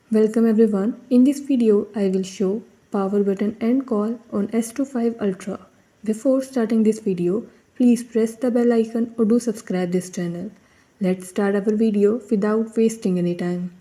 Welcome everyone. In this video, I will show power button end call on S25 Ultra. Before starting this video, please press the bell icon or do subscribe this channel. Let's start our video without wasting any time.